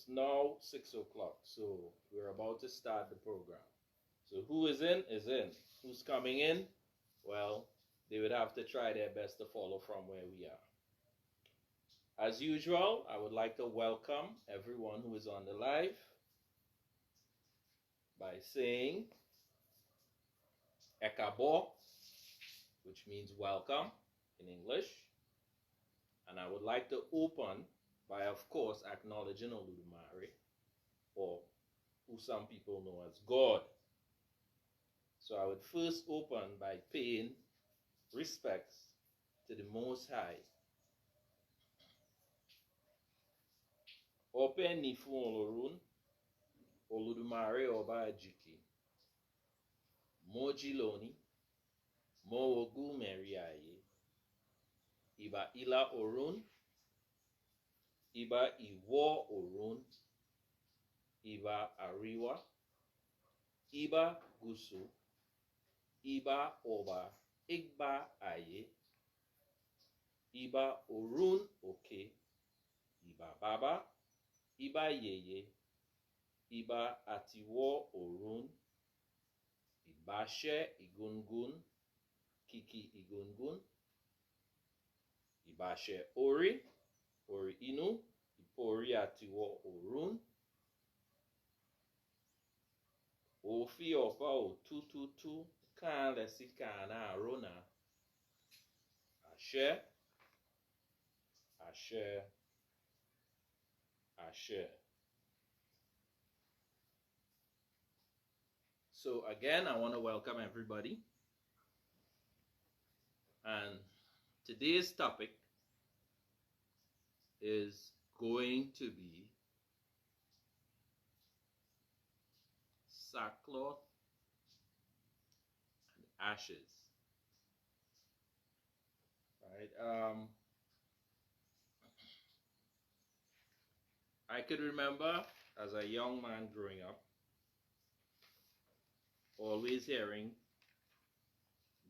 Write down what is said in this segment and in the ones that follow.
it's now 6 o'clock, so we're about to start the program. So who is in, is in. Who's coming in? Well, they would have to try their best to follow from where we are. As usual, I would like to welcome everyone who is on the live by saying Ekabo, which means welcome in English. And I would like to open by, of course, acknowledging Oludumare, or who some people know as God. So I would first open by paying respects to the Most High. Open Nifu Olorun, Oludumare Oba Ajiki, Mojiloni, Moogu Meriaye, Iba Ila Orun, Iba Iwo Orun, Iba Ariwa, Iba Gusu, Iba Oba Igba Aye, Iba Orun Oke, Iba Baba, Iba Yeye, Iba Atiwo Orun, Ibashe Igungun, Kiki Igungun, Ibashe Ori, Ori Inu, Ipori Atiwo Orun, Ofi Opa Otututu, Kan Lesikana Arona, Ashe, Ashe, Ashe. So again, I want to welcome everybody. And today's topic is going to be sackcloth and ashes. Right? I could remember as a young man growing up, always hearing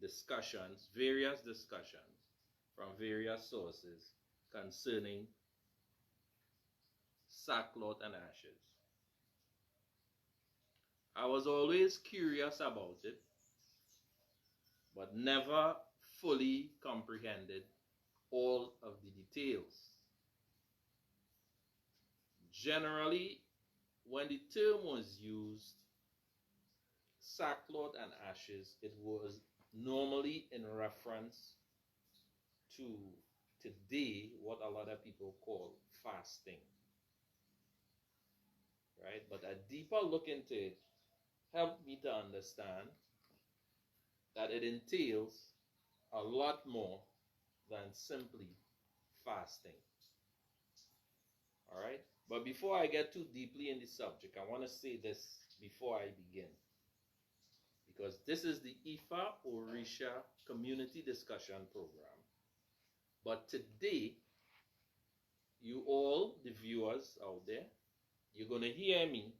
discussions, various discussions from various sources concerning sackcloth and ashes. I was always curious about it, but never fully comprehended all of the details. Generally, when the term was used, sackcloth and ashes, it was normally in reference to today what a lot of people call fasting. Right? But a deeper look into it helped me to understand that it entails a lot more than simply fasting. All right? But before I get too deeply in the subject, I want to say this before I begin. Because this is the Ifa Orisha Community Discussion Program. But today, you all, the viewers out there, you're going to hear me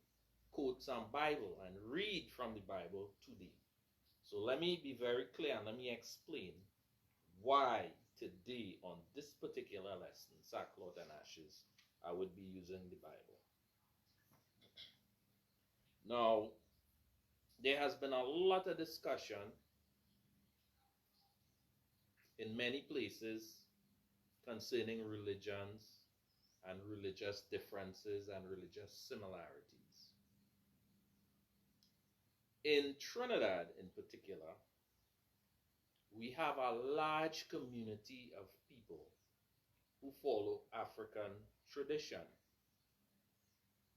quote some Bible and read from the Bible today. So let me be very clear and let me explain why today on this particular lesson, Sackcloth and Ashes, I would be using the Bible. Now, there has been a lot of discussion in many places concerning religions and religious differences and religious similarities. In Trinidad in particular, we have a large community of people who follow African tradition.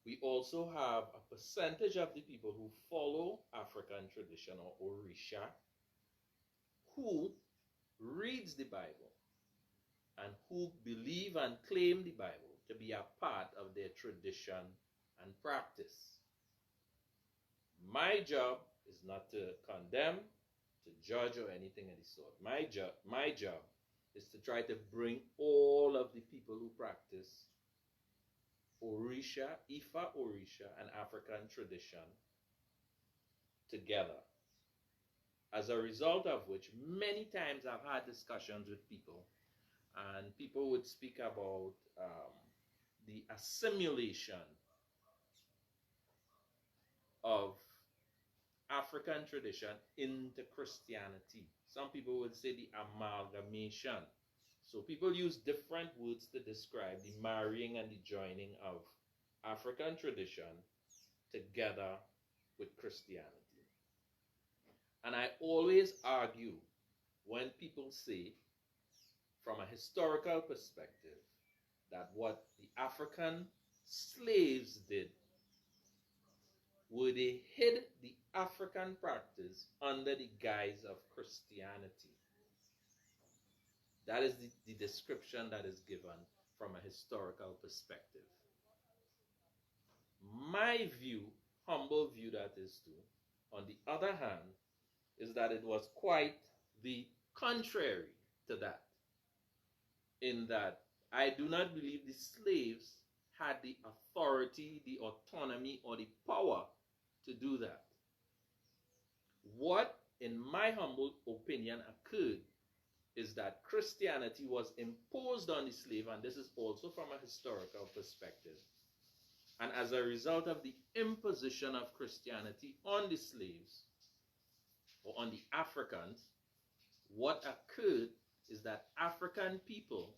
We also have a percentage of the people who follow African tradition or Orisha who reads the Bible and who believe and claim the Bible to be a part of their tradition and practice. My job is not to condemn, to judge, or anything of the sort. My job is to try to bring all of the people who practice Orisha, Ifa Orisha, and African tradition together. As a result of which, many times I've had discussions with people, and people would speak about the assimilation of African tradition into Christianity. Some people would say the amalgamation. So people use different words to describe the marrying and the joining of African tradition together with Christianity. And I always argue when people say, from a historical perspective, that what the African slaves did were they hid the African practice under the guise of Christianity. That is the description that is given from a historical perspective. My view, humble view that is too, on the other hand, is that it was quite the contrary to that. In that I do not believe the slaves had the authority, the autonomy, or the power to do that. What, in my humble opinion, occurred is that Christianity was imposed on the slave, and this is also from a historical perspective. And as a result of the imposition of Christianity on the slaves, or on the Africans, what occurred is that African people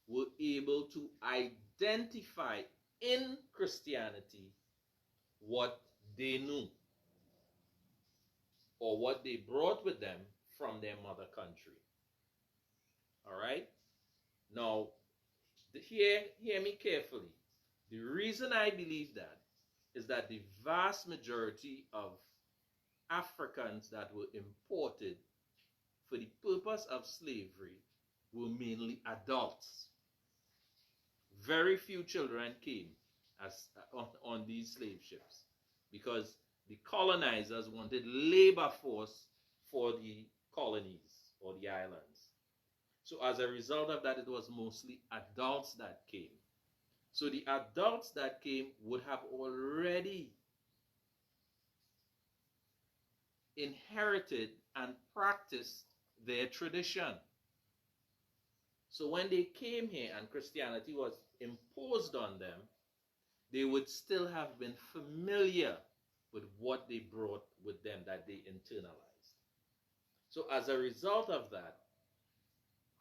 were able to identify in Christianity what they knew, or what they brought with them from their mother country. All right? Now, hear me carefully. The reason I believe that is that the vast majority of Africans that were imported for the purpose of slavery were mainly adults. Very few children came on these slave ships because the colonizers wanted labor force for the colonies or the islands. So as a result of that, it was mostly adults that came. So the adults that came would have already inherited and practiced their tradition. So when they came here and Christianity was imposed on them, they would still have been familiar with what they brought with them that they internalized. So as a result of that,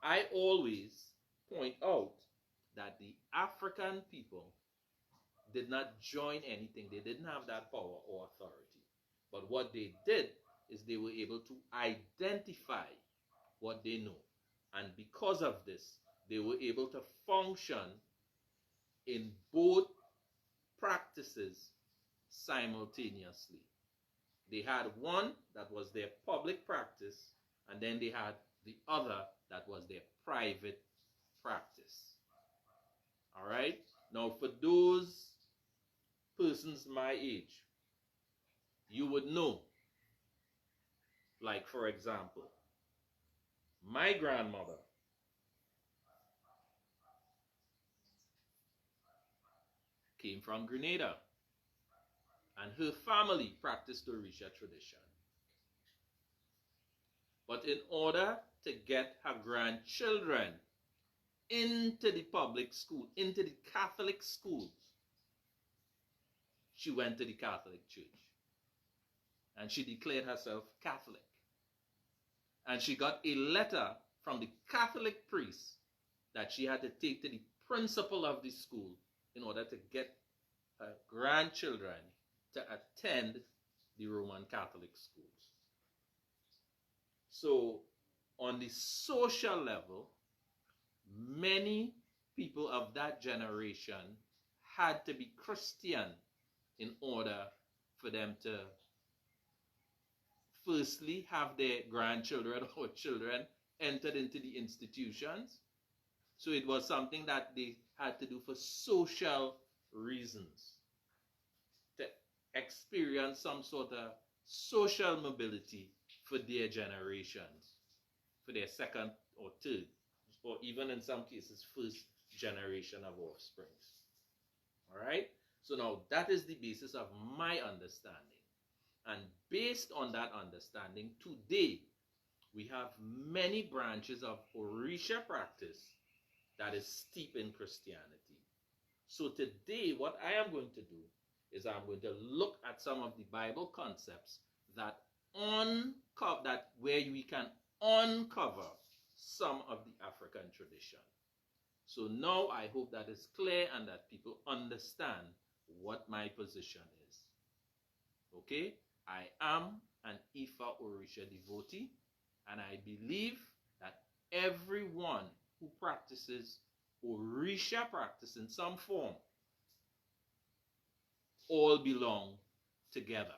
I always point out that the African people did not join anything. They didn't have that power or authority. But what they did is they were able to identify what they know. And because of this, they were able to function in both practices simultaneously. They had one that was their public practice, and then they had the other that was their private practice. All right? Now, for those persons my age, you would know, like for example, my grandmother came from Grenada, and her family practiced Orisha tradition. But in order to get her grandchildren into the public school, into the Catholic schools, she went to the Catholic Church. And she declared herself Catholic. And she got a letter from the Catholic priest that she had to take to the principal of the school in order to get her grandchildren to attend the Roman Catholic schools. So, on the social level, many people of that generation had to be Christian in order for them to firstly have their grandchildren or children entered into the institutions. So it was something that they had to do for social reasons, to experience some sort of social mobility for their generations, for their second or third, or even in some cases, first generation of offspring. All right? So now that is the basis of my understanding. And based on that understanding, today we have many branches of Orisha practice that is steep in Christianity. So today what I am going to do is I'm going to look at some of the Bible concepts that where we can uncover some of the African tradition. So now I hope that is clear and that people understand what my position is. Okay? I am an Ifa Orisha devotee, and I believe that everyone who practices Orisha practice in some form all belong together.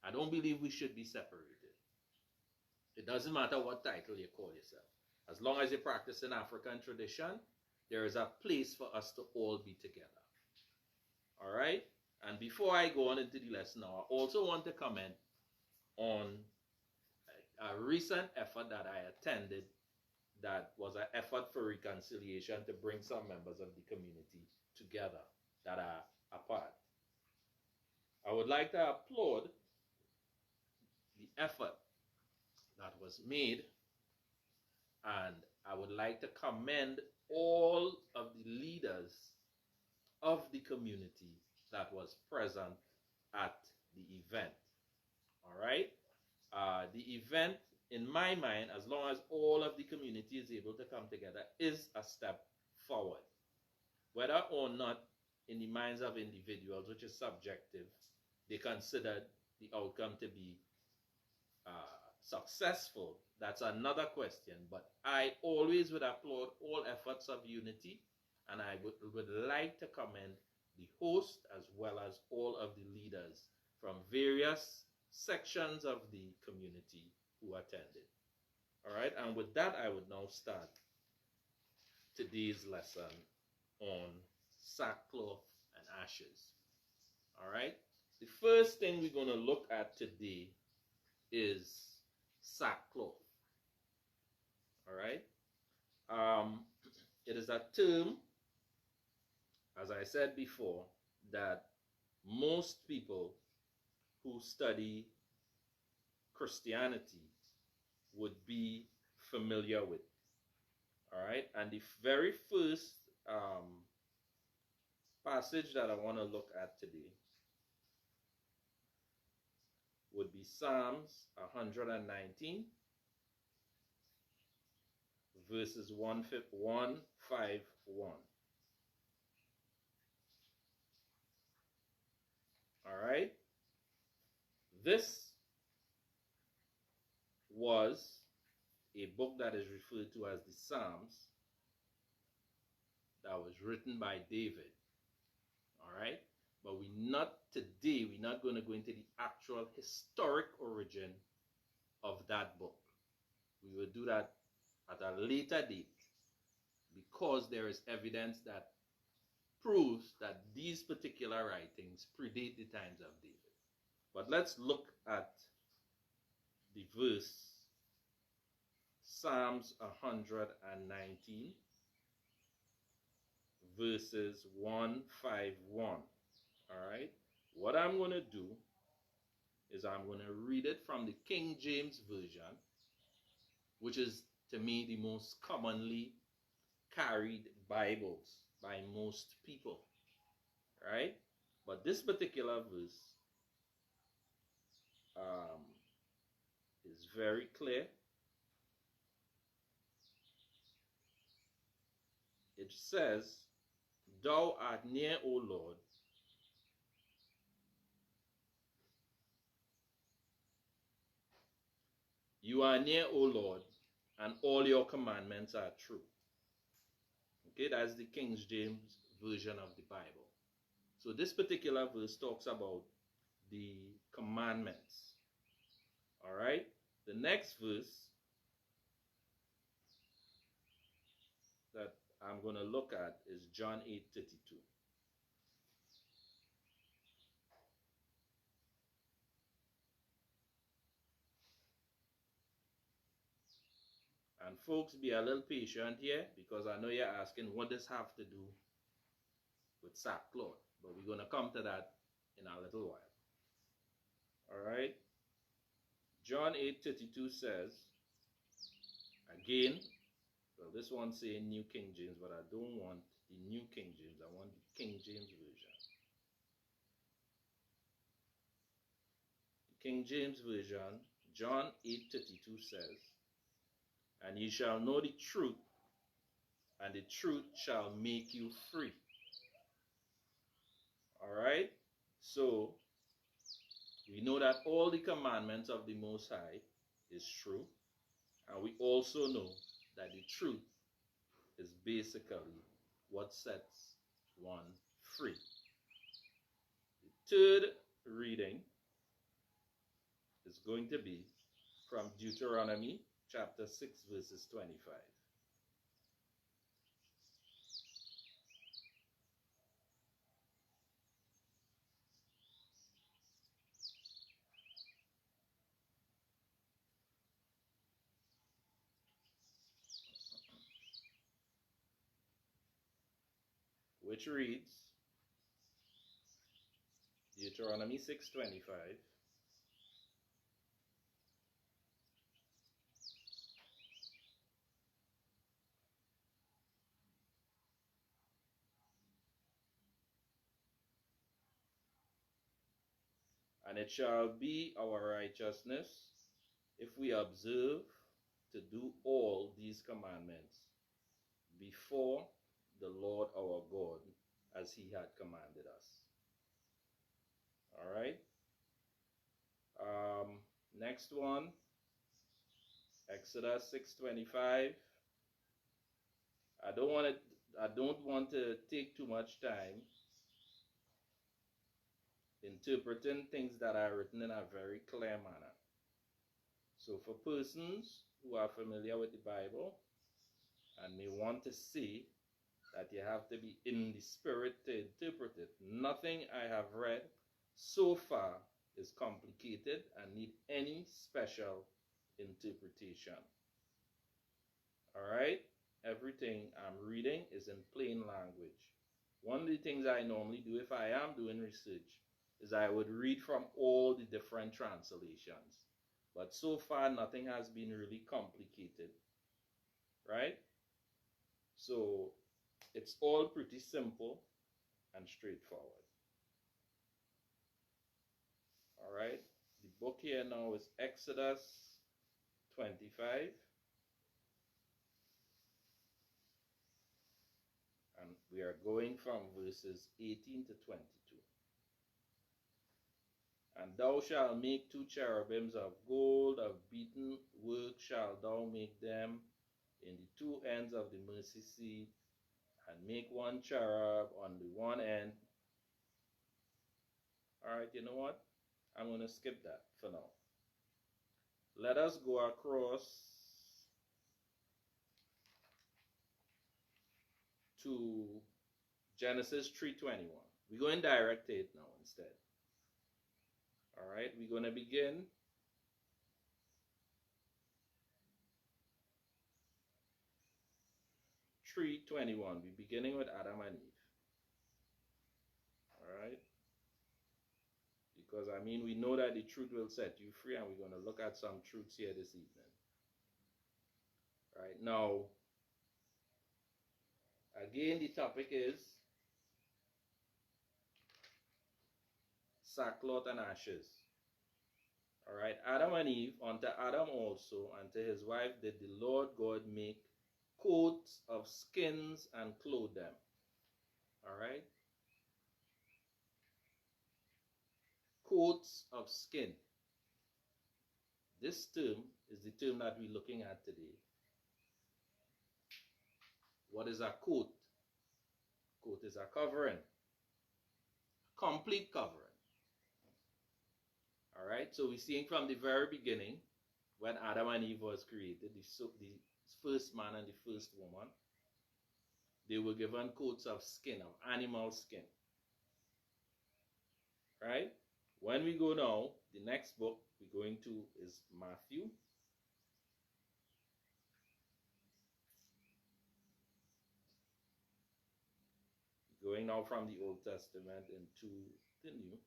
I don't believe we should be separated. It doesn't matter what title you call yourself. As long as you practice in African tradition, there is a place for us to all be together. All right? And before I go on into the lesson now, I also want to comment on a recent effort that I attended that was an effort for reconciliation to bring some members of the community together that are apart. I would like to applaud the effort that was made, and I would like to commend all of the leaders of the community that was present at the event. All right? The event, in my mind, as long as all of the community is able to come together, is a step forward. Whether or not in the minds of individuals, which is subjective, they considered the outcome to be successful, that's another question. But I always would applaud all efforts of unity, and I would like to commend the host as well as all of the leaders from various sections of the community who attended. All right, and with that, I would now start today's lesson on sackcloth and ashes. All right, the first thing we're going to look at today is sackcloth. All right, it is a term, as I said before, that most people who study Christianity would be familiar with. All right, and the very first passage that I want to look at today would be Psalms 119, verses 151. All right, this was a book that is referred to as the Psalms that was written by David. All right, but we're not going to go into the actual historic origin of that book. We will do that at a later date because there is evidence that proves that these particular writings predate the times of David. But let's look at the verse, Psalms 119, verses 151. All right, what I'm going to do is I'm going to read it from the King James Version, which is, to me, the most commonly carried Bibles by most people. Right? But this particular verse is very clear. It says, "Thou art near, O Lord, you are near, O Lord, and all your commandments are true." Okay, that's the King James Version of the Bible. So this particular verse talks about the commandments. All right, the next verse that I'm going to look at is John 8:32. And folks, be a little patient here because I know you're asking, what does have to do with sackcloth? But we're going to come to that in a little while. All right. John 8:32 says, again, well, this one's saying New King James, but I don't want the New King James. I want the King James Version. King James Version, John 8:32 says, "And ye shall know the truth, and the truth shall make you free." All right? So, we know that all the commandments of the Most High is true. And we also know that the truth is basically what sets one free. The third reading is going to be from Deuteronomy chapter 6 verses 25. Which reads, Deuteronomy 6:25, "And it shall be our righteousness if we observe to do all these commandments before the Lord our God, as he had commanded us." All right. Next one, Exodus 6:25. I don't want to take too much time interpreting things that are written in a very clear manner. So for persons who are familiar with the Bible and may want to see that you have to be in the spirit to interpret it, nothing I have read so far is complicated and need any special interpretation. All right? Everything I'm reading is in plain language. One of the things I normally do if I am doing research is I would read from all the different translations. But so far, nothing has been really complicated, right? So it's all pretty simple and straightforward. All right? The book here now is Exodus 25. And we are going from verses 18 to 22. "And thou shalt make 2 cherubims of gold, of beaten work shalt thou make them in the 2 ends of the mercy seat, and make 1 cherub on the one end." All right, you know what? I'm going to skip that for now. Let us go across to Genesis 3:21. We're going direct to it now instead. All right, we're going to begin (3:21). We're beginning with Adam and Eve. All right, because I mean we know that the truth will set you free, and we're going to look at some truths here this evening. All right, now again the topic is sackcloth and ashes. All right, Adam and Eve, unto Adam also and to his wife did the Lord God make coats of skins and clothe them. All right, coats of skin. This term is the term that we're looking at today. What is a coat? Coat is a covering, complete covering. All right, so we're seeing from the very beginning when Adam and Eve was created, the first man and the first woman, they were given coats of skin, of animal skin. Right? When we go now, the next book we're going to is Matthew. Going now from the Old Testament into the New.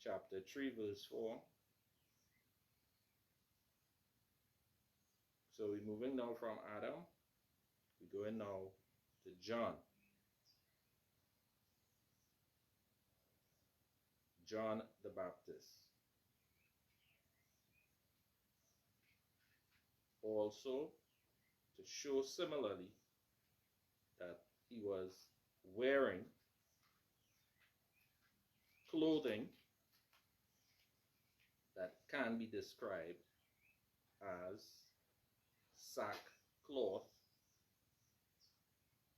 Chapter 3, verse 4. So we're moving now from Adam. We're going now to John. John the Baptist. Also, to show similarly that he was wearing clothing that can be described as sackcloth.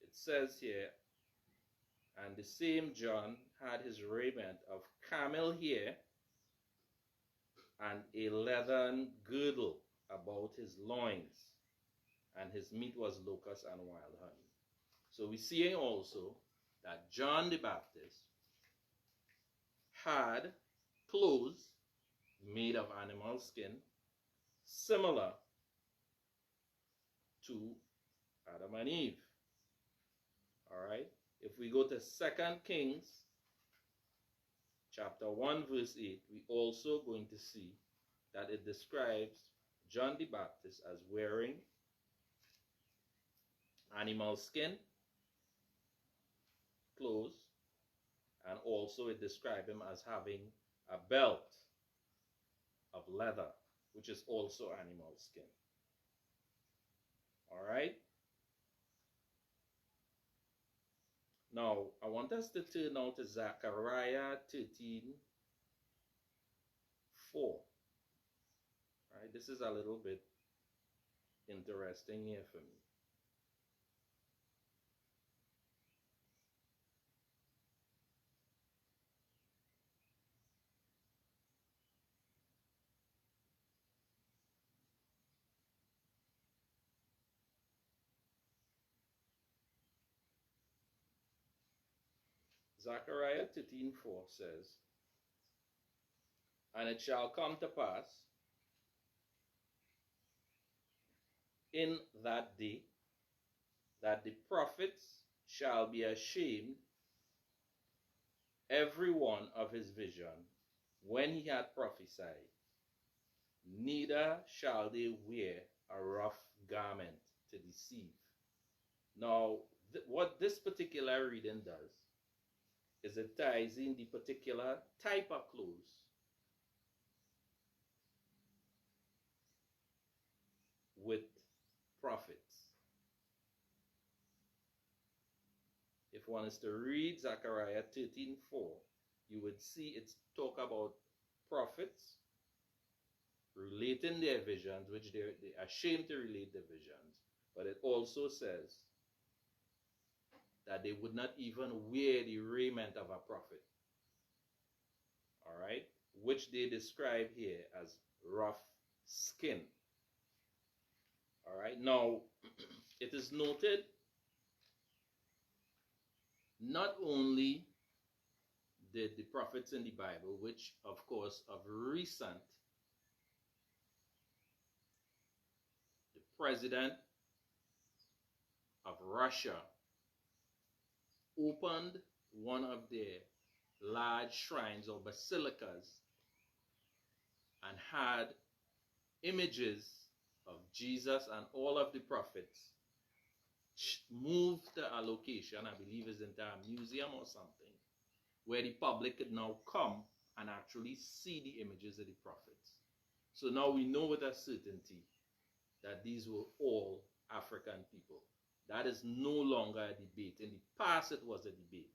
It says here, and the same John had his raiment of camel hair and a leathern girdle about his loins, and his meat was locust and wild honey. So we're seeing also that John the Baptist had clothes made of animal skin, similar to Adam and Eve. All right. If we go to 2 Kings chapter 1 verse 8, we also going to see that it describes John the Baptist as wearing animal skin clothes, and also it describes him as having a belt of leather, which is also animal skin. All right. Now, I want us to turn now to Zechariah 13:4. Right, this is a little bit interesting here for me. Zechariah 13:4 says, "And it shall come to pass in that day that the prophets shall be ashamed every one of his vision when he had prophesied, neither shall they wear a rough garment to deceive." Now, what this particular reading does is it ties in the particular type of clothes with prophets. If one is to read Zechariah 13:4, you would see it's talk about prophets relating their visions, which they're ashamed to relate their visions. But it also says that they would not even wear the raiment of a prophet. All right? Which they describe here as rough skin. All right? Now, it is noted not only did the prophets in the Bible, which of course of recent, the president of Russia opened one of their large shrines or basilicas and had images of Jesus and all of the prophets moved to a location, I believe is into a museum or something, where the public could now come and actually see the images of the prophets. So now we know with a certainty that these were all African people. That is no longer a debate. In the past it was a debate.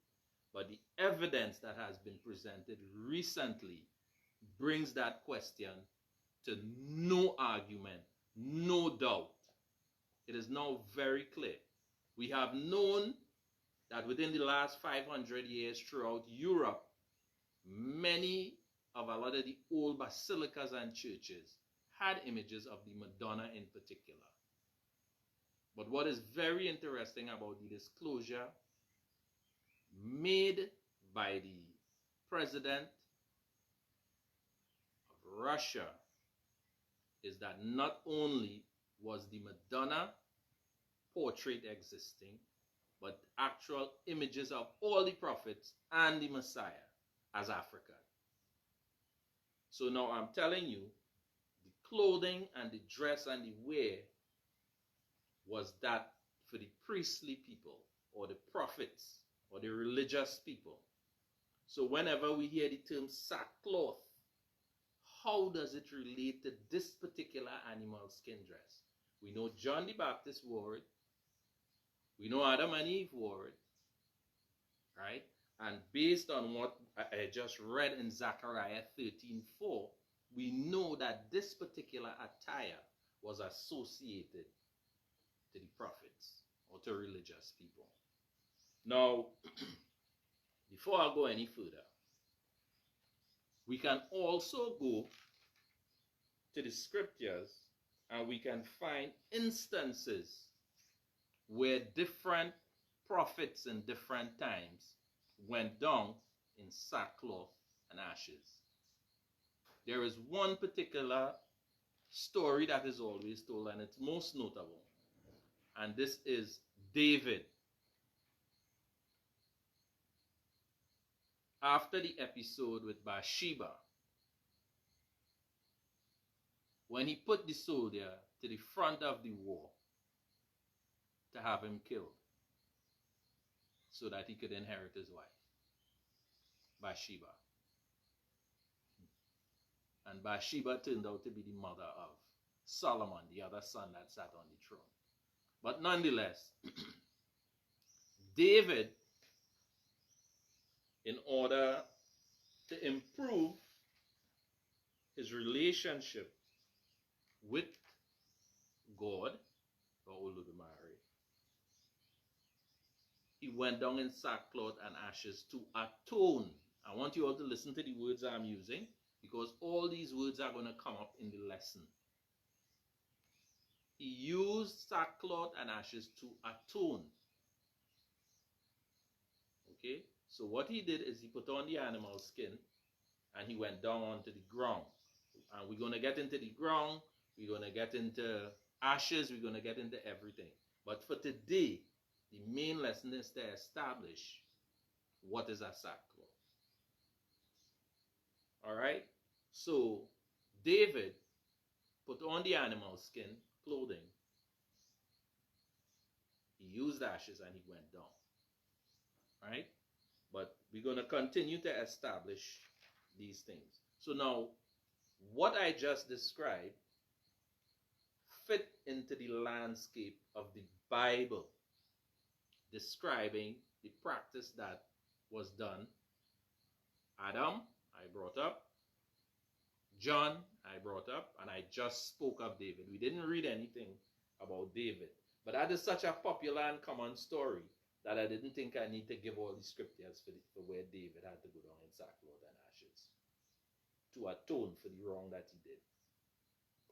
But the evidence that has been presented recently brings that question to no argument, no doubt. It is now very clear. We have known that within the last 500 years throughout Europe, many of a lot of the old basilicas and churches had images of the Madonna in particular. But what is very interesting about the disclosure made by the president of Russia is that not only was the Madonna portrait existing, but actual images of all the prophets and the Messiah as African. So now I'm telling you, the clothing and the dress and the wear was that for the priestly people, or the prophets, or the religious people. So whenever we hear the term sackcloth, how does it relate to this particular animal skin dress? We know John the Baptist wore it. We know Adam and Eve wore it. Right? And based on what I just read in Zechariah 13:4, we know that this particular attire was associated to the prophets or to religious people. Now, before I go any further, we can also go to the scriptures and we can find instances where different prophets in different times went down in sackcloth and ashes. There is one particular story that is always told, and it's most notable, and this is David. After the episode with Bathsheba, when he put the soldier to the front of the war to have him killed so that he could inherit his wife, Bathsheba. And Bathsheba turned out to be the mother of Solomon, the other son that sat on the throne. But nonetheless, David, in order to improve his relationship with God, or Olodumare, he went down in sackcloth and ashes to atone. I want you all to listen to the words I'm using, because all these words are going to come up in the lesson. He used sackcloth and ashes to atone. Okay? So what he did is he put on the animal skin and he went down onto the ground. And we're going to get into the ground, we're going to get into ashes, we're going to get into everything. But for today, the main lesson is to establish what is a sackcloth. Alright? So David put on the animal skin clothing. He used ashes and he went down. Right? But we're going to continue to establish these things. So now, what I just described fit into the landscape of the Bible, describing the practice that was done. Adam, I brought up. John, I brought up. And I just spoke of David. We didn't read anything about David. But that is such a popular and common story that I didn't think I need to give all the scriptures for where David had to go down in sackcloth and ashes to atone for the wrong that he did.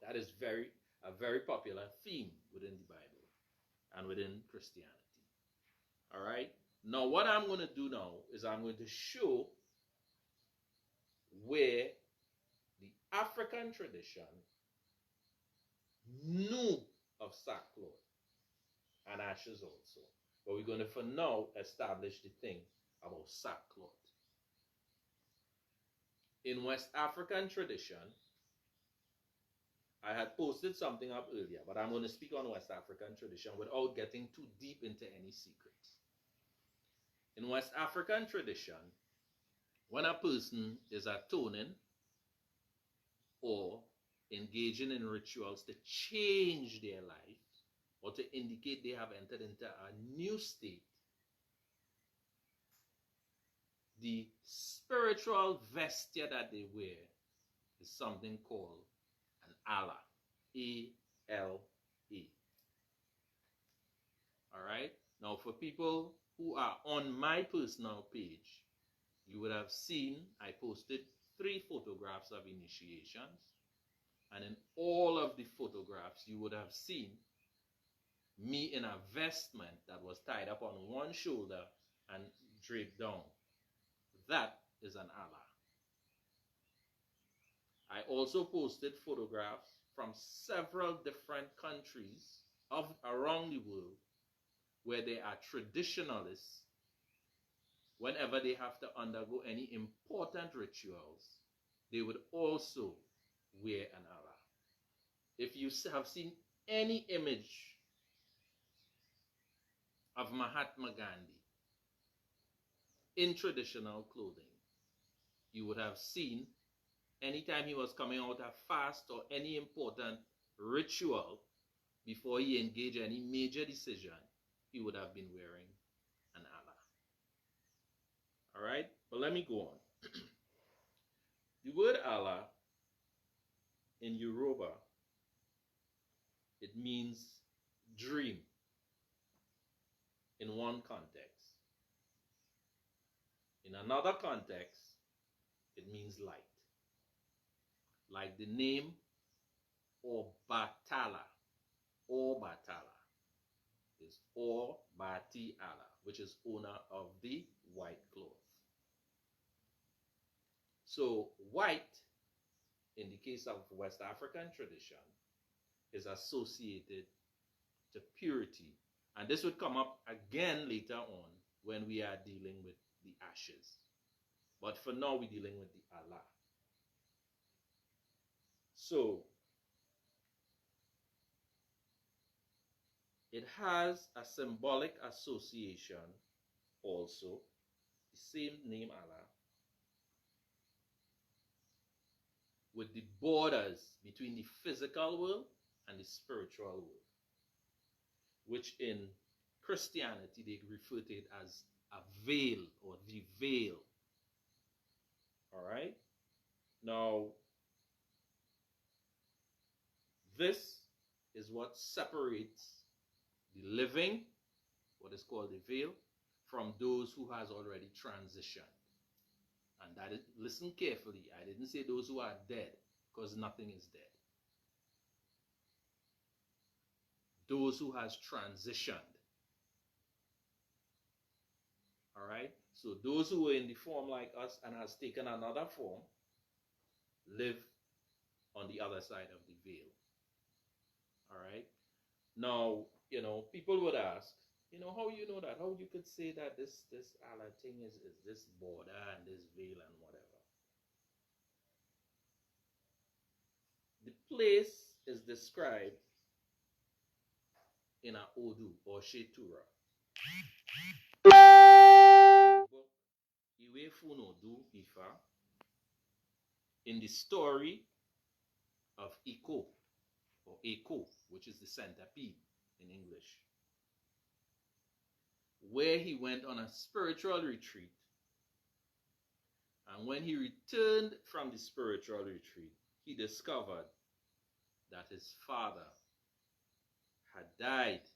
That is a very popular theme within the Bible and within Christianity. All right? Now, what I'm going to do now is I'm going to show where the African tradition knew of sackcloth and ashes also. But we're going to, for now, establish the thing about sackcloth. In West African tradition, I had posted something up earlier, but I'm going to speak on West African tradition without getting too deep into any secrets. In West African tradition, when a person is atoning or engaging in rituals to change their life, or to indicate they have entered into a new state, the spiritual vesture that they wear is something called an ala. A-L-A. Alright? Now for people who are on my personal page, you would have seen I posted 3 photographs of initiations. And in all of the photographs, you would have seen me in a vestment that was tied up on one shoulder and draped down. That is an ala. I also posted photographs from several different countries around the world where they are traditionalists. Whenever they have to undergo any important rituals, they would also wear an ala. If you have seen any image of Mahatma Gandhi in traditional clothing. You would have seen anytime he was coming out of fast or any important ritual before he engaged any major decision, he would have been wearing an ala. All right, but let me go on. The word ala in Yoruba, it means dream in one context. In another context, it means light. Like the name Obatala. Obatala is Obatiala, which is owner of the white cloth. So white, in the case of West African tradition, is associated to purity. And this would come up again later on when we are dealing with the ashes. But for now, we're dealing with the ala. So it has a symbolic association also, the same name Allah, with the borders between the physical world and the spiritual world, which in Christianity they refer to it as a veil or the veil. All right? Now, this is what separates the living, what is called the veil, from those who has already transitioned. And that is, listen carefully, I didn't say those who are dead, because nothing is dead. Those who has transitioned. All right? So those who were in the form like us and has taken another form, live on the other side of the veil. All right? Now, you know, people would ask, you know, how you know that? How you could say that this Allah thing is this border and this veil and whatever? The place is described in a Odu or Shetura. Ifa, in the story of Iko, or Eko, which is the centipede in English, where he went on a spiritual retreat. And when he returned from the spiritual retreat, he discovered that his father had died.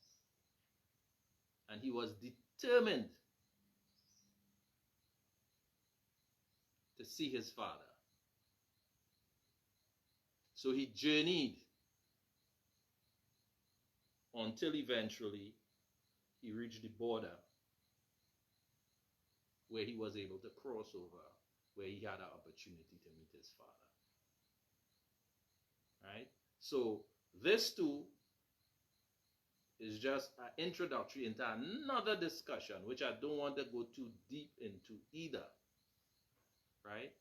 And he was determined to see his father. So he journeyed until eventually he reached the border where he was able to cross over, where he had an opportunity to meet his father. Right? So this too is just an introductory into another discussion, which I don't want to go too deep into either. Right?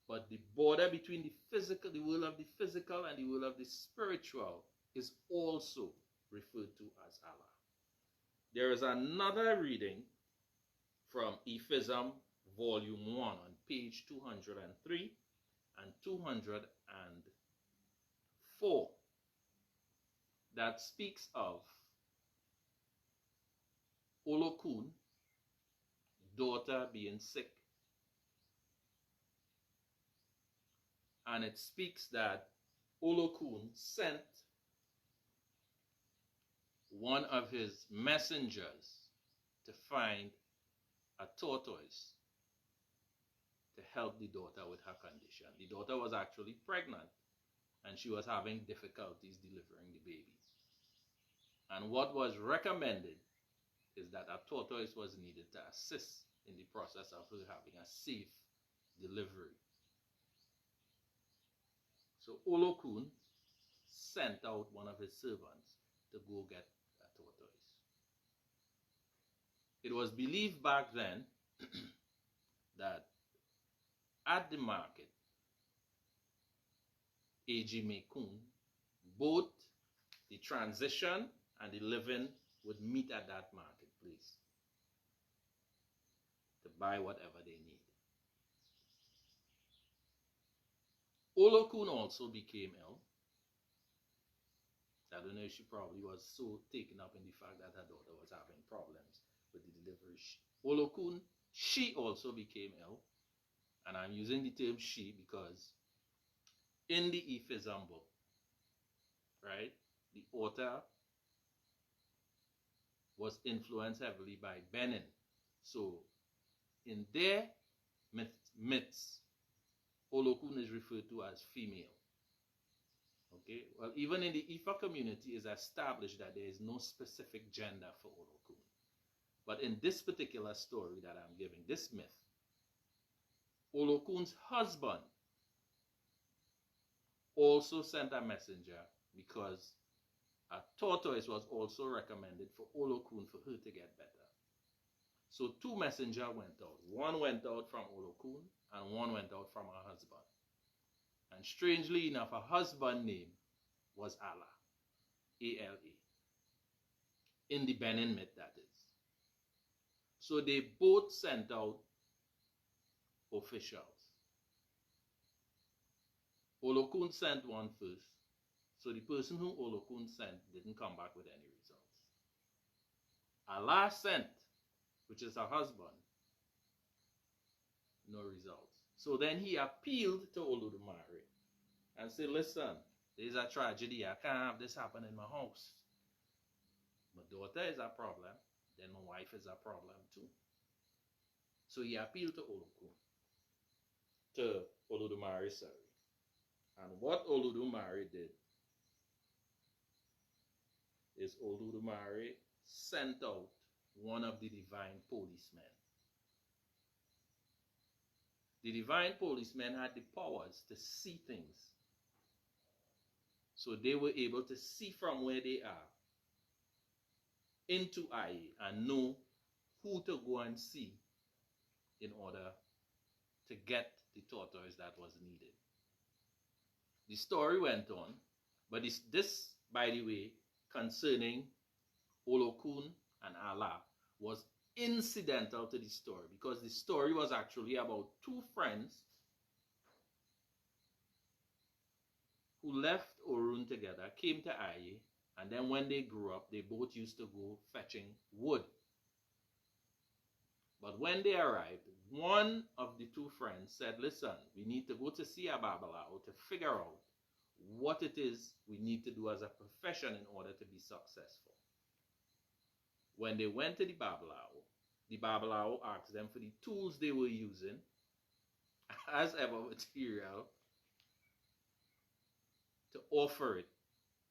But the border between the physical, the world of the physical and the world of the spiritual is also referred to as Allah. There is another reading from Ifism, Volume 1, on page 203 and 204, that speaks of Olokun, daughter being sick. And it speaks that Olokun sent one of his messengers to find a tortoise to help the daughter with her condition. The daughter was actually pregnant and she was having difficulties delivering the baby. And what was recommended is that a tortoise was needed to assist in the process of her having a safe delivery. So Olokun sent out one of his servants to go get a tortoise. It was believed back then that at the market, Ejimekun, both the transition and the living would meet at that market. place to buy whatever they need. Olokun also became ill. I don't know if she probably was so taken up in the fact that her daughter was having problems with the delivery. Olokun, she also became ill. And I'm using the term she because in the Ifism book, right, the author was influenced heavily by Benin. So in their myths, Olokun is referred to as female. Okay, well, even in the Ifa community, it's established that there is no specific gender for Olokun. But in this particular story that I'm giving, this myth, Olokun's husband also sent a messenger because a tortoise was also recommended for Olokun for her to get better. So two messengers went out. One went out from Olokun and one went out from her husband. And strangely enough, her husband's name was Allah, A-L-A, in the Benin myth, that is. So they both sent out officials. Olokun sent one first. So the person whom Olokun sent didn't come back with any results. Allah sent, which is her husband, no results. So then he appealed to Olodumare and said, listen, there's a tragedy. I can't have this happen in my house. My daughter is a problem. Then my wife is a problem too. So he appealed to Olokun, to Olodumare, sorry. And what Olodumare did is Olodumare sent out one of the divine policemen. The divine policemen had the powers to see things. So they were able to see from where they are into Aye and know who to go and see in order to get the tortoise that was needed. The story went on, but this, by the way, concerning Olokun and Allah was incidental to the story, because the story was actually about two friends who left Orun together, came to Aye, and then when they grew up, they both used to go fetching wood. But when they arrived, one of the two friends said, listen, we need to go to see Abba to figure out what it is we need to do as a profession in order to be successful. When they went to the Babalawo asked them for the tools they were using as ever material to offer it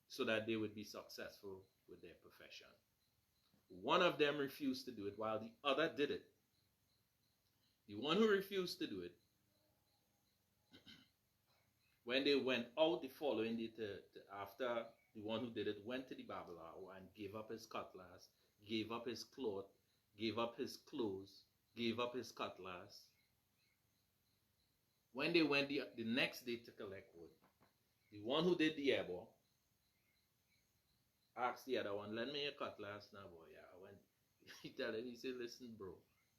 so that they would be successful with their profession. One of them refused to do it while the other did it. The one who refused to do it, when they went out the following day, after the one who did it went to the Babalawo and gave up his cutlass, gave up his cloth, gave up his clothes, gave up his cutlass. When they went the next day to collect wood, the one who did the ebo asked the other one, lend me your cutlass now, boy. Yeah, when he tell him, he said, listen, bro,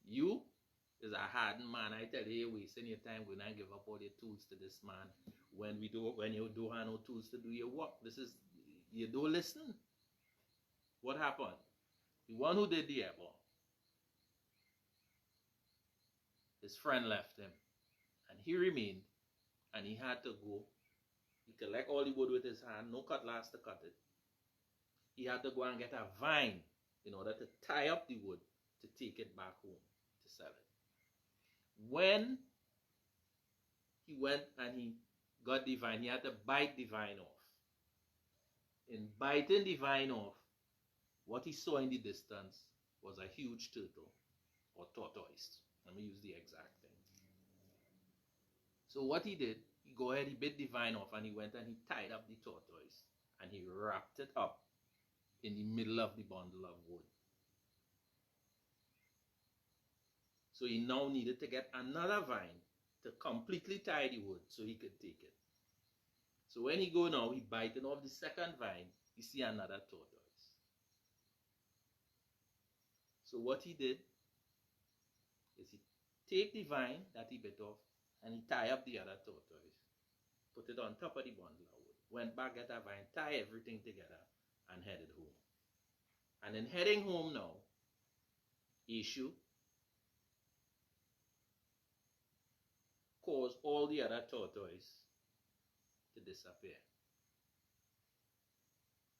you is a hardened man. I tell you, you're wasting your time when I give up all your tools to this man. When you don't have no tools to do your work, you don't listen. What happened? The one who did the ebo, his friend left him, and he remained, and he had to go. He collect all the wood with his hand, no cutlass to cut it. He had to go and get a vine in order to tie up the wood to take it back home to sell it. When he went and he got the vine, he had to bite the vine off. In biting the vine off, what he saw in the distance was a huge turtle or tortoise. Let me use the exact thing. So what he did, he bit the vine off, and he went and he tied up the tortoise and he wrapped it up in the middle of the bundle of wood. So he now needed to get another vine to completely tie the wood so he could take it. So when he go now, he biting off the second vine, he see another tortoise. So what he did is he take the vine that he bit off and he tie up the other tortoise, put it on top of the bundle of wood, went back, get that vine, tie everything together, and headed home. And in heading home now, Eshu caused all the other tortoise to disappear.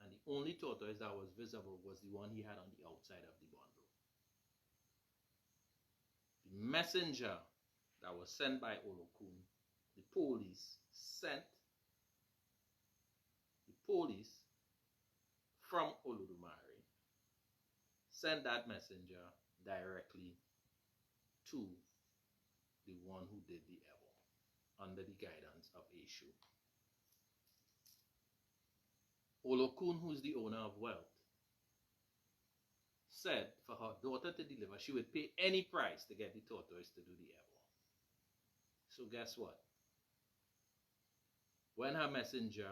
And the only tortoise that was visible was the one he had on the outside of the bundle. The messenger that was sent by Olokun, the police sent the police from Olodumare, sent that messenger directly to the one who did the evil under the guidance of Eshu. Olokun, who is the owner of wealth, said for her daughter to deliver, she would pay any price to get the tortoise to do the evil. So guess what? When her messenger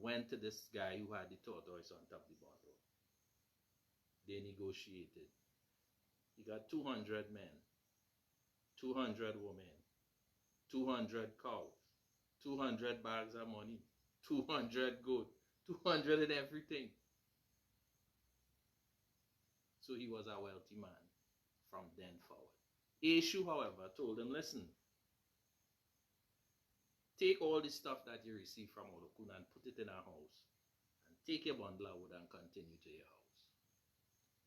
went to this guy who had the tortoise on top of the bundle, they negotiated. He got 200 men, 200 women, 200 cows, 200 bags of money, 200 goat, 200 and everything. So he was a wealthy man from then forward. Eshu, however, told him, listen, take all the stuff that you receive from Olokun and put it in our house, and take your bundle of wood and continue to your house.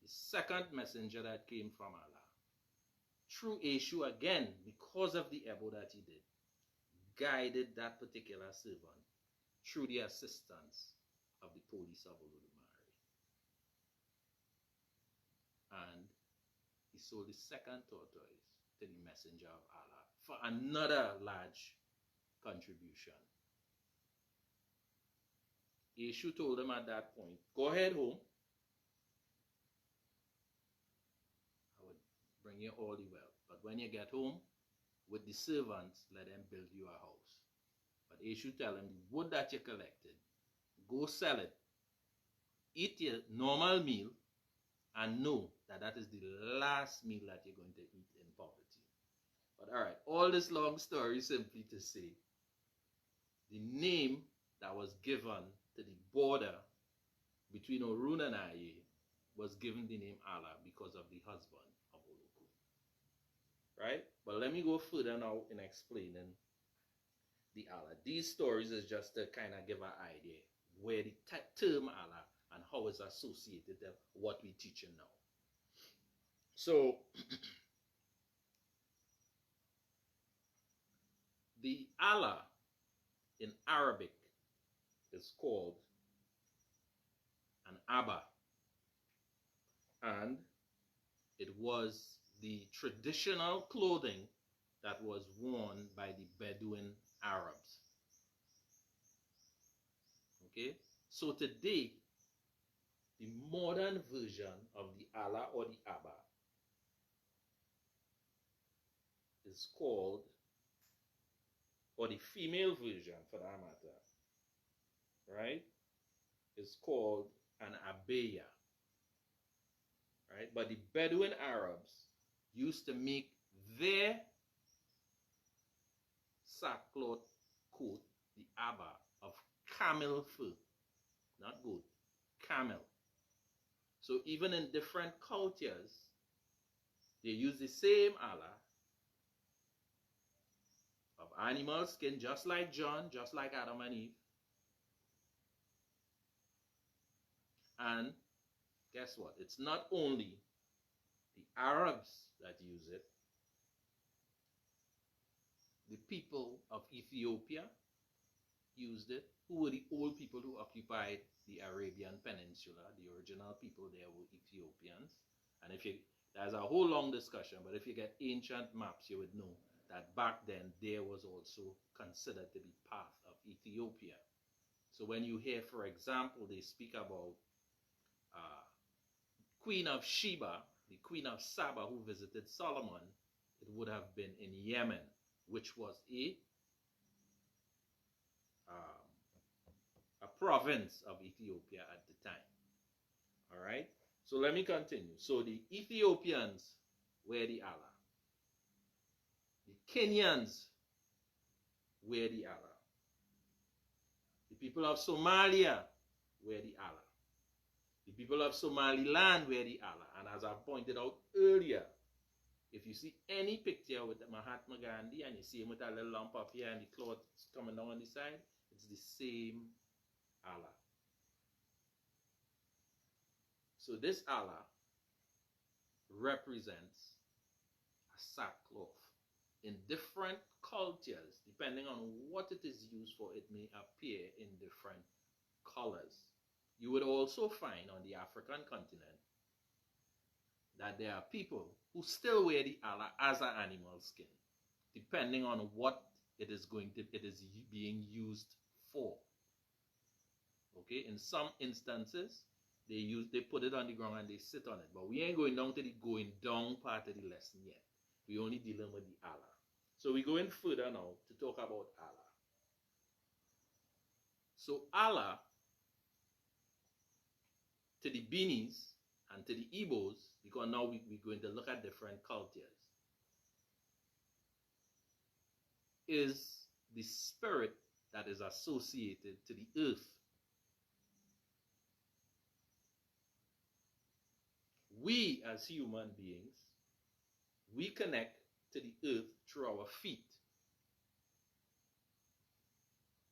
The second messenger that came from Allah, through Eshu again, because of the ebo that he did, guided that particular servant through the assistance of the police of Olodumare. And he sold the second tortoise to the messenger of Allah for another large contribution. Eshu told him at that point, go ahead home. I would bring you all the wealth. But when you get home, with the servants, let them build you a house. But Eshu tell him, the wood that you collected, go sell it, eat your normal meal, and know that that is the last meal that you're going to eat in poverty. But all right, all this long story simply to say, the name that was given to the border between Orun and Aye was given the name Allah because of the husband of Olokun. Right? But let me go further now in explaining the Allah. These stories is just to kind of give an idea where the term Allah and how it's associated with what we're teaching now. So, the Allah in Arabic is called an Abba, and it was the traditional clothing that was worn by the Bedouin Arabs. Okay, so today the modern version of the Allah or the Abba is called, or the female version for that matter, right, is called an Abaya. Right? But the Bedouin Arabs used to make their sackcloth coat, the Abba, of camel fur, not goat, camel. So even in different cultures, they use the same Allah of animal skin, just like John, just like Adam and Eve. And guess what? It's not only the Arabs that use it. The people of Ethiopia used it, who were the old people who occupied the Arabian Peninsula. The original people there were Ethiopians. And if you, there's a whole long discussion, but if you get ancient maps, you would know that back then there was also considered to be part of Ethiopia. So when you hear, for example, they speak about Queen of Sheba, the Queen of Saba who visited Solomon, it would have been in Yemen, which was a province of Ethiopia at the time. All right. So let me continue. So the Ethiopians wear the Allah. The Kenyans wear the Allah. The people of Somalia wear the Allah. The people of Somaliland wear the Allah. And as I pointed out earlier, if you see any picture with Mahatma Gandhi and you see him with a little lump up here and the cloth coming down on the side, it's the same Allah. So this Allah represents a sackcloth. In different cultures, depending on what it is used for, it may appear in different colors. You would also find on the African continent that there are people who still wear the Allah as an animal skin, depending on what it is being used for. Okay, in some instances, they put it on the ground and they sit on it. But we ain't going down to the going down part of the lesson yet. We only dealing with the Allah. So we're going further now to talk about Allah. So Allah, to the Benis and to the Igbos, because now we're going to look at different cultures, is the spirit that is associated to the earth. We as human beings, we connect to the earth through our feet.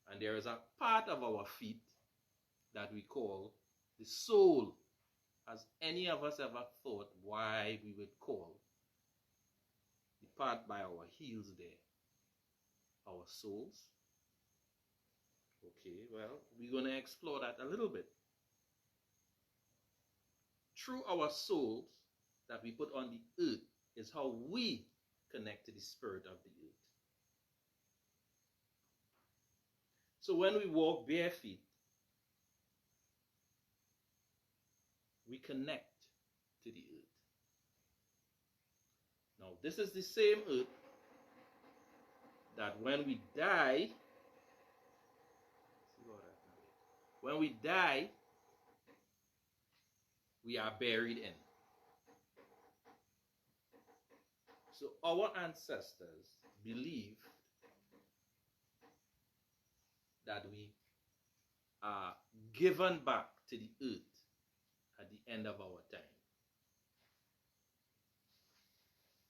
And there is a part of our feet that we call the soul. Has any of us ever thought why we would call the part by our heels there our souls? Okay, well, we're going to explore that a little bit. Through our souls that we put on the earth is how we connect to the spirit of the earth. So when we walk bare feet, we connect to the earth. Now, this is the same earth that when we die, we are buried in. So our ancestors believed that we are given back to the earth at the end of our time.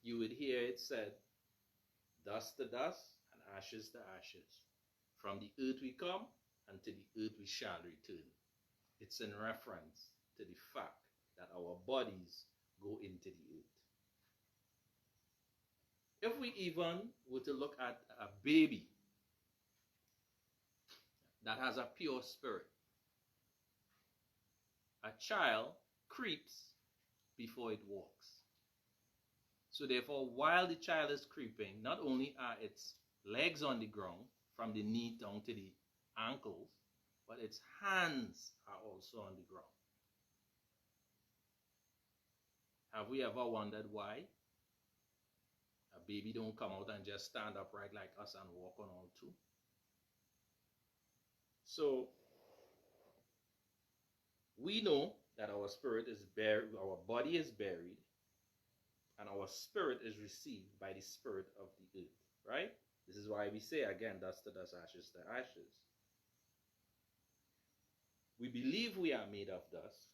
You would hear it said, dust to dust and ashes to ashes. From the earth we come, and to the earth we shall return. It's in reference to the fact that our bodies go into the earth. If we even were to look at a baby that has a pure spirit, a child creeps before it walks. So therefore, while the child is creeping, not only are its legs on the ground from the knee down to the ankles, but its hands are also on the ground. Have we ever wondered why a baby don't come out and just stand upright like us and walk on all two? So we know that our spirit is buried, our body is buried, and our spirit is received by the spirit of the earth, right? This is why we say again, dust to dust, ashes to ashes. We believe we are made of dust,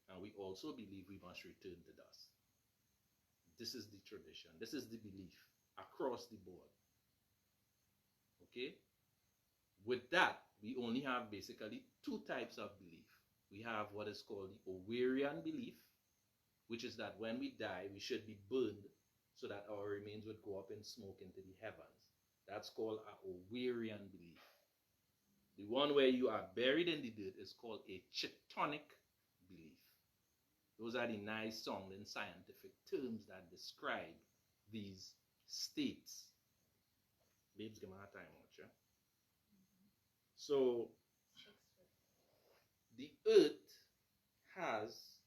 and we also believe we must return to dust. This is the tradition. This is the belief across the board. Okay? With that, we only have basically two types of belief. We have what is called the Orisa belief, which is that when we die, we should be burned so that our remains would go up in smoke into the heavens. That's called an Orisa belief. The one where you are buried in the dirt is called a Chthonic belief. Those are the nice sounding scientific terms that describe these states. Babes, give me a time out, yeah? So, the earth has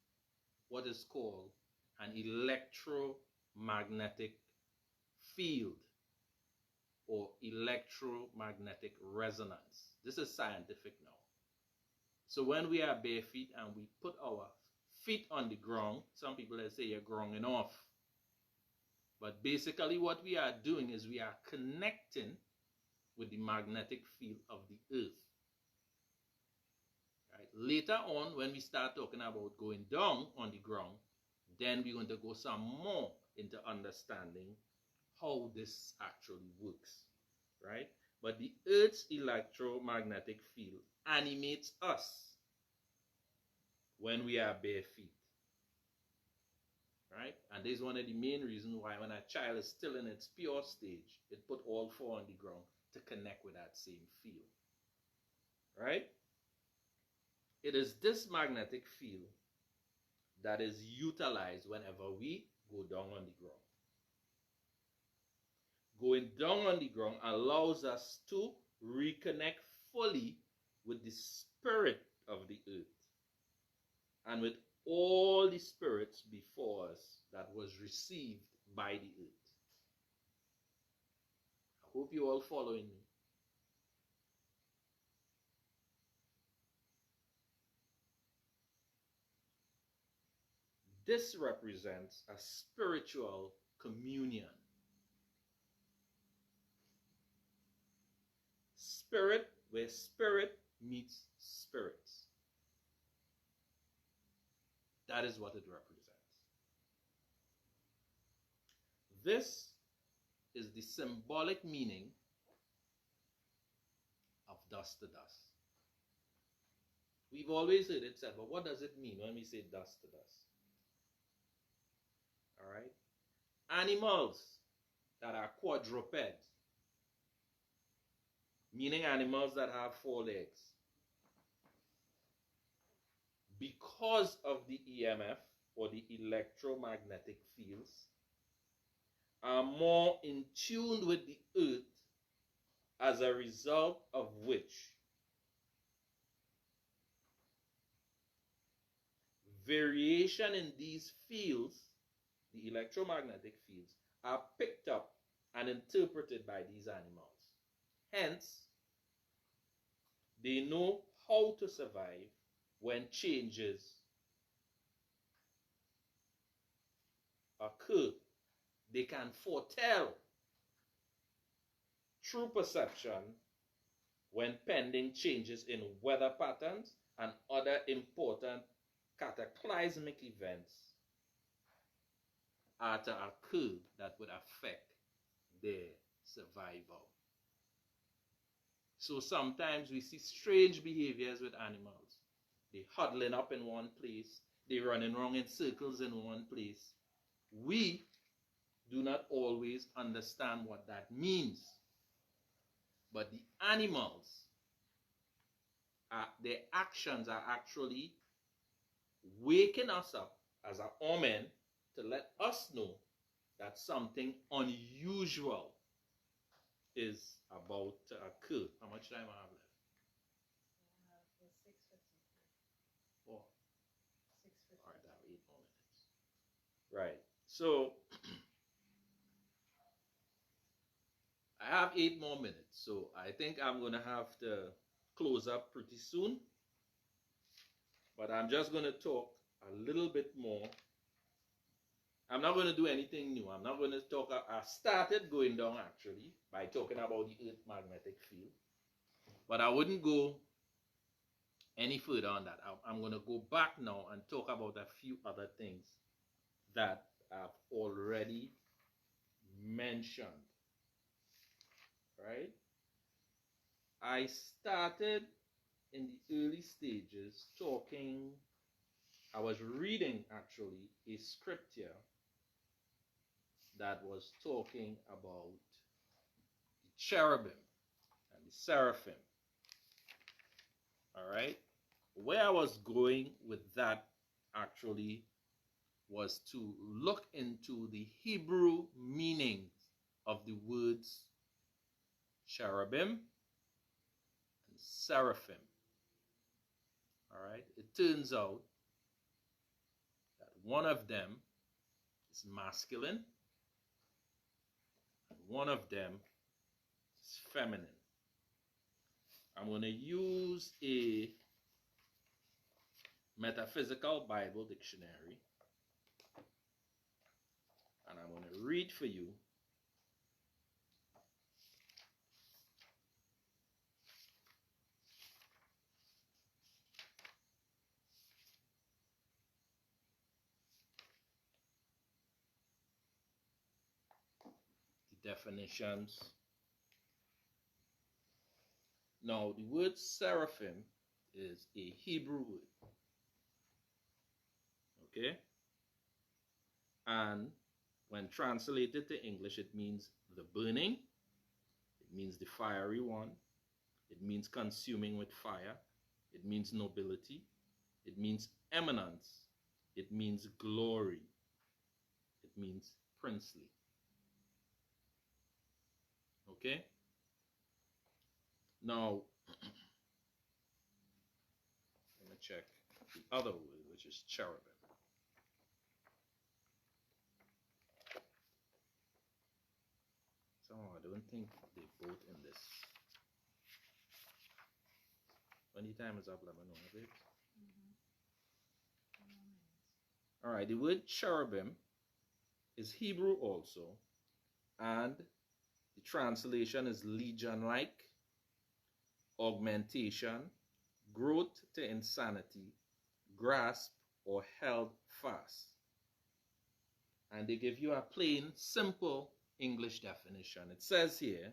what is called an electromagnetic field or electromagnetic resonance. This is scientific now. So when we are bare feet and we put our feet on the ground. Some people say you're grounding off. But basically what we are doing is we are connecting with the magnetic field of the earth. Right? Later on, when we start talking about going down on the ground, then we're going to go some more into understanding how this actually works. Right? But the earth's electromagnetic field animates us when we are bare feet. Right? And this is one of the main reasons why when a child is still in its pure stage, it put all four on the ground to connect with that same field. Right? It is this magnetic field that is utilized whenever we go down on the ground. Going down on the ground allows us to reconnect fully with the spirit of the earth and with all the spirits before us that was received by the earth. I hope you all following me. This represents a spiritual communion. Spirit, where spirit meets spirits. That is what it represents. This is the symbolic meaning of dust to dust. We've always heard it said, but what does it mean when we say dust to dust? All right? Animals that are quadrupeds, meaning animals that have 4 legs, because of the EMF or the electromagnetic fields, are more in tune with the earth, as a result of which variation in these fields, the electromagnetic fields, are picked up and interpreted by these animals. Hence, they know how to survive when changes occur. They can foretell through perception when pending changes in weather patterns and other important cataclysmic events are to occur that would affect their survival. So sometimes we see strange behaviors with animals. They huddling up in one place. They running around in circles in one place. We do not always understand what that means. But the animals, their actions are actually waking us up as an omen to let us know that something unusual is about to occur. How much time I have left? 6:53. Oh. 6:53. All right, I have 8 more minutes. Right. So I have 8 more minutes. So I think I'm going to have to close up pretty soon. But I'm just going to talk a little bit more. I'm not going to do anything new. I'm not going to talk. I started going down actually by talking about the earth magnetic field. But I wouldn't go any further on that. I'm going to go back now and talk about a few other things that I've already mentioned. Right? I started in the early stages talking, I was reading actually a scripture that was talking about the cherubim and the seraphim. All right? Where I was going with that actually was to look into the Hebrew meanings of the words cherubim and seraphim. All right? It turns out that one of them is masculine and one of them is feminine. I'm going to use a Metaphysical Bible Dictionary, and I'm going to read for you the definitions. Now, the word seraphim is a Hebrew word. Okay? And when translated to English, it means the burning, it means the fiery one, it means consuming with fire, it means nobility, it means eminence, it means glory, it means princely. Okay? Now, let me check the other word, which is cherubim. So I don't think they both in this. When the time is up, let me know, babe. All right, the word cherubim is Hebrew also, and the translation is legion-like, augmentation, growth to insanity, grasp or held fast. And they give you a plain, simple English definition. It says here,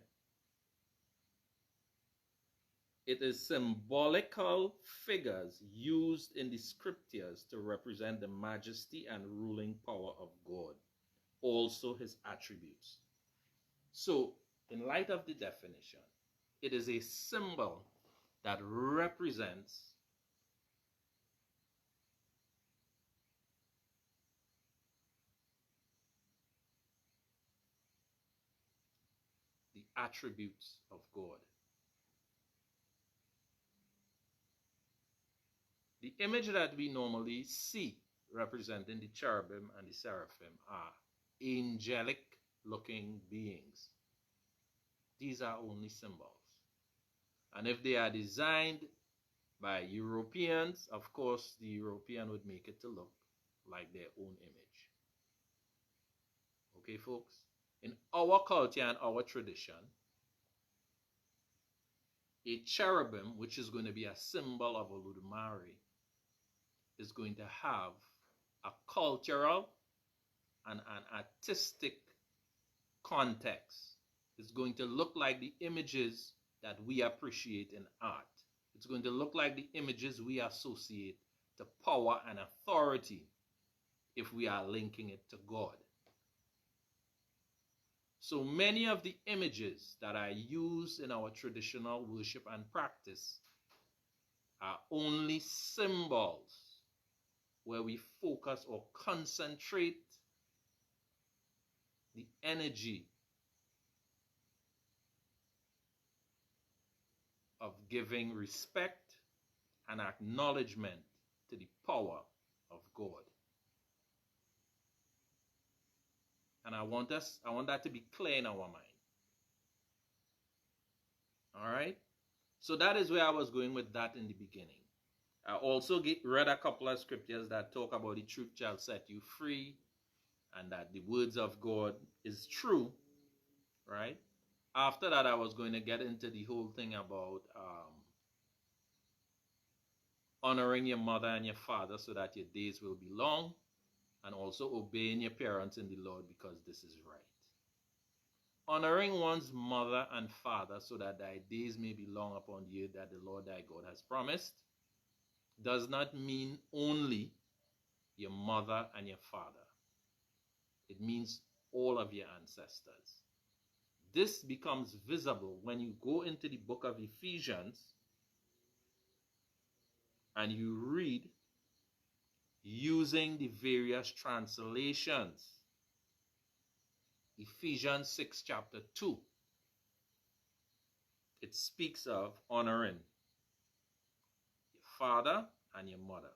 it is symbolical figures used in the scriptures to represent the majesty and ruling power of God, also his attributes. So, in light of the definition, it is a symbol that represents the attributes of God. The image that we normally see representing the cherubim and the seraphim are angelic looking beings. These are only symbols. And if they are designed by Europeans, of course the European would make it to look like their own image. Okay, folks? In our culture and our tradition, a cherubim, which is going to be a symbol of Olodumare, is going to have a cultural and an artistic context. It's going to look like the images that we appreciate in art. It's going to look like the images we associate to power and authority if we are linking it to God. So many of the images that are used in our traditional worship and practice are only symbols where we focus or concentrate the energy of giving respect and acknowledgement to the power of God. And I want that to be clear in our mind. All right? So that is where I was going with that in the beginning. I also read a couple of scriptures that talk about the truth shall set you free, and that the words of God is true, right? After that, I was going to get into the whole thing about honoring your mother and your father so that your days will be long, and also obeying your parents in the Lord because this is right. Honoring one's mother and father so that thy days may be long upon the earth that the Lord thy God has promised does not mean only your mother and your father. It means all of your ancestors. This becomes visible when you go into the book of Ephesians and you read using the various translations. Ephesians 6 chapter 2. It speaks of honoring your father and your mother.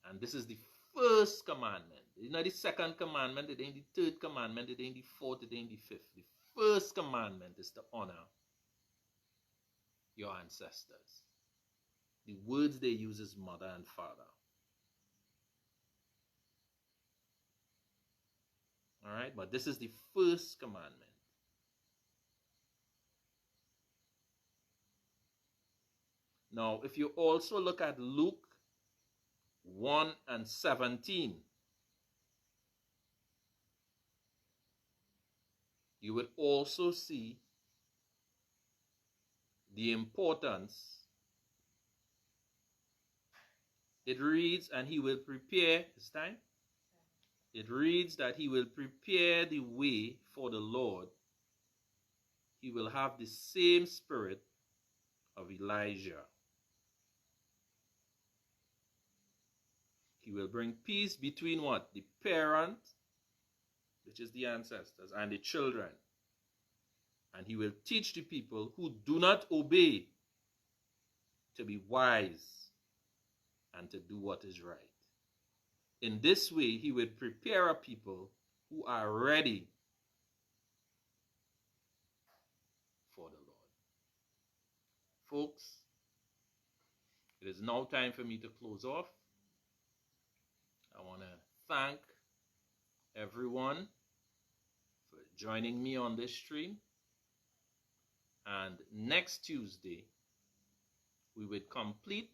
And this is the first commandment. It's not the second commandment, it ain't the third commandment, it ain't the fourth, it ain't the fifth. The first commandment is to honor your ancestors. The words they use is mother and father. All right, but this is the first commandment. Now, if you also look at Luke 1 and 17, you will also see the importance. It reads, and he will prepare, this time? It reads that he will prepare the way for the Lord. He will have the same spirit of Elijah. He will bring peace between what? The parent, which is the ancestors, and the children. And he will teach the people who do not obey to be wise and to do what is right. In this way, he will prepare a people who are ready for the Lord. Folks, it is now time for me to close off. I want to thank everyone for joining me on this stream. And next Tuesday, we will complete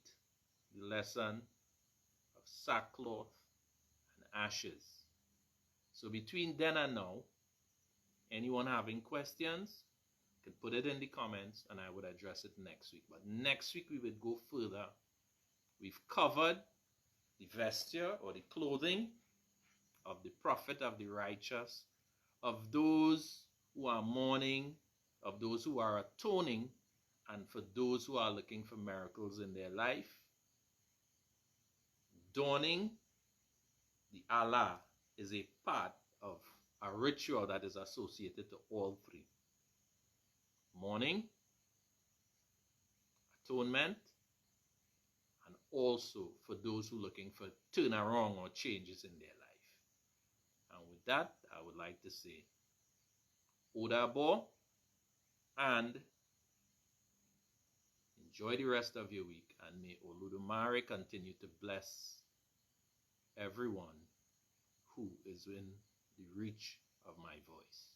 the lesson of Sackcloth and Ashes. So between then and now, anyone having questions can put it in the comments and I would address it next week. But next week we will go further. We've covered the vesture or the clothing of the prophet, of the righteous, of those who are mourning, of those who are atoning, and for those who are looking for miracles in their life. Donning the Allah is a part of a ritual that is associated to all three. Mourning, atonement, and also for those who are looking for turnaround or changes in their life. And with that, I would like to say, Odabo, and enjoy the rest of your week, and may Oludumare continue to bless everyone who is in the reach of my voice.